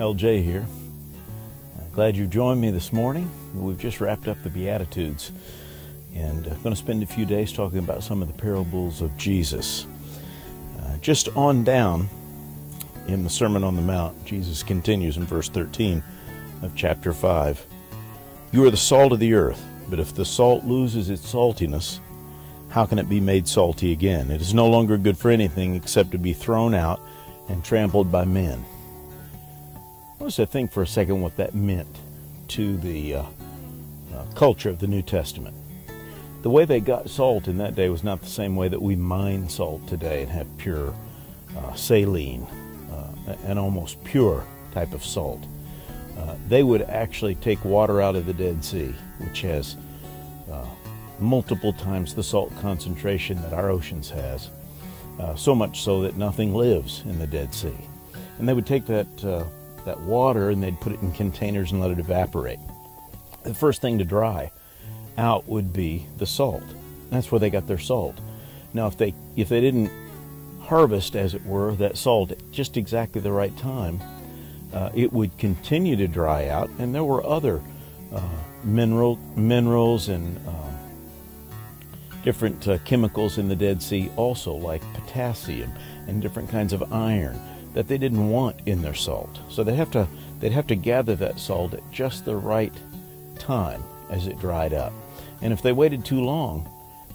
LJ here. Glad you joined me this morning. We've just wrapped up the Beatitudes, and I'm going to spend a few days talking about some of the parables of Jesus. Just on down in the Sermon on the Mount, Jesus continues in verse 13 of chapter 5. You are the salt of the earth, but if the salt loses its saltiness, how can it be made salty again? It is no longer good for anything except to be thrown out and trampled by men. I want us to think for a second what that meant to the culture of the New Testament. The way they got salt in that day was not the same way that we mine salt today and have pure saline, an almost pure type of salt. They would actually take water out of the Dead Sea, which has multiple times the salt concentration that our oceans has, so much so that nothing lives in the Dead Sea. And they would take that water and they'd put it in containers and let it evaporate. The first thing to dry out would be the salt. That's where they got their salt. Now, if they didn't harvest, as it were, that salt at just exactly the right time, it would continue to dry out, and there were other minerals and different chemicals in the Dead Sea also, like potassium and different kinds of iron that they didn't want in their salt. So they'd have to gather that salt at just the right time as it dried up. And if they waited too long,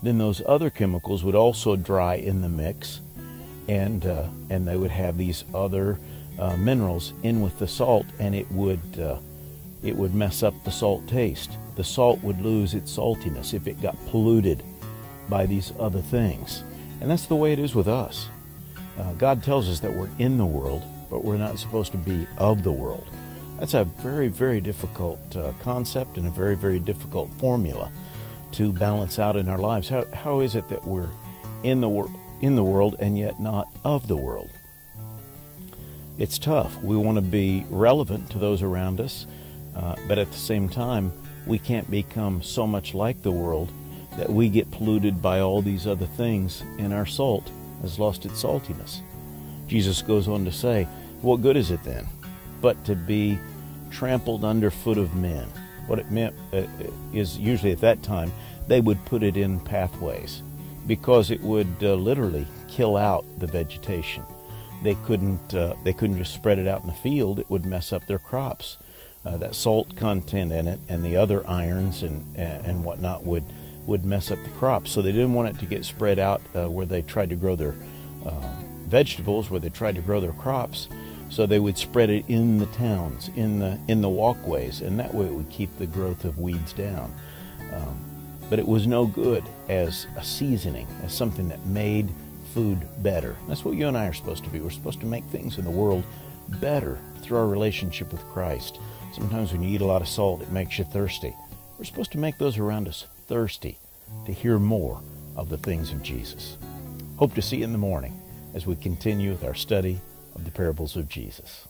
then those other chemicals would also dry in the mix, and they would have these other minerals in with the salt, and it would mess up the salt taste. The salt would lose its saltiness if it got polluted by these other things. And that's the way it is with us. God tells us that we're in the world, but we're not supposed to be of the world. That's a very, very difficult concept and a very, very difficult formula to balance out in our lives. How is it that we're in the world and yet not of the world? It's tough. We want to be relevant to those around us, but at the same time, we can't become so much like the world that we get polluted by all these other things, and our salt has lost its saltiness. Jesus goes on to say, what good is it then but to be trampled underfoot of men? What it meant is usually at that time they would put it in pathways because it would literally kill out the vegetation. They couldn't just spread it out in the field. It would mess up their crops. That salt content in it and the other irons and whatnot would mess up the crops. So they didn't want it to get spread out where they tried to grow their vegetables, where they tried to grow their crops. So they would spread it in the towns, in the walkways, and that way it would keep the growth of weeds down. But it was no good as a seasoning, as something that made food better. That's what you and I are supposed to be. We're supposed to make things in the world better through our relationship with Christ. Sometimes when you eat a lot of salt, it makes you thirsty. We're supposed to make those around us thirsty to hear more of the things of Jesus. Hope to see you in the morning as we continue with our study of the parables of Jesus.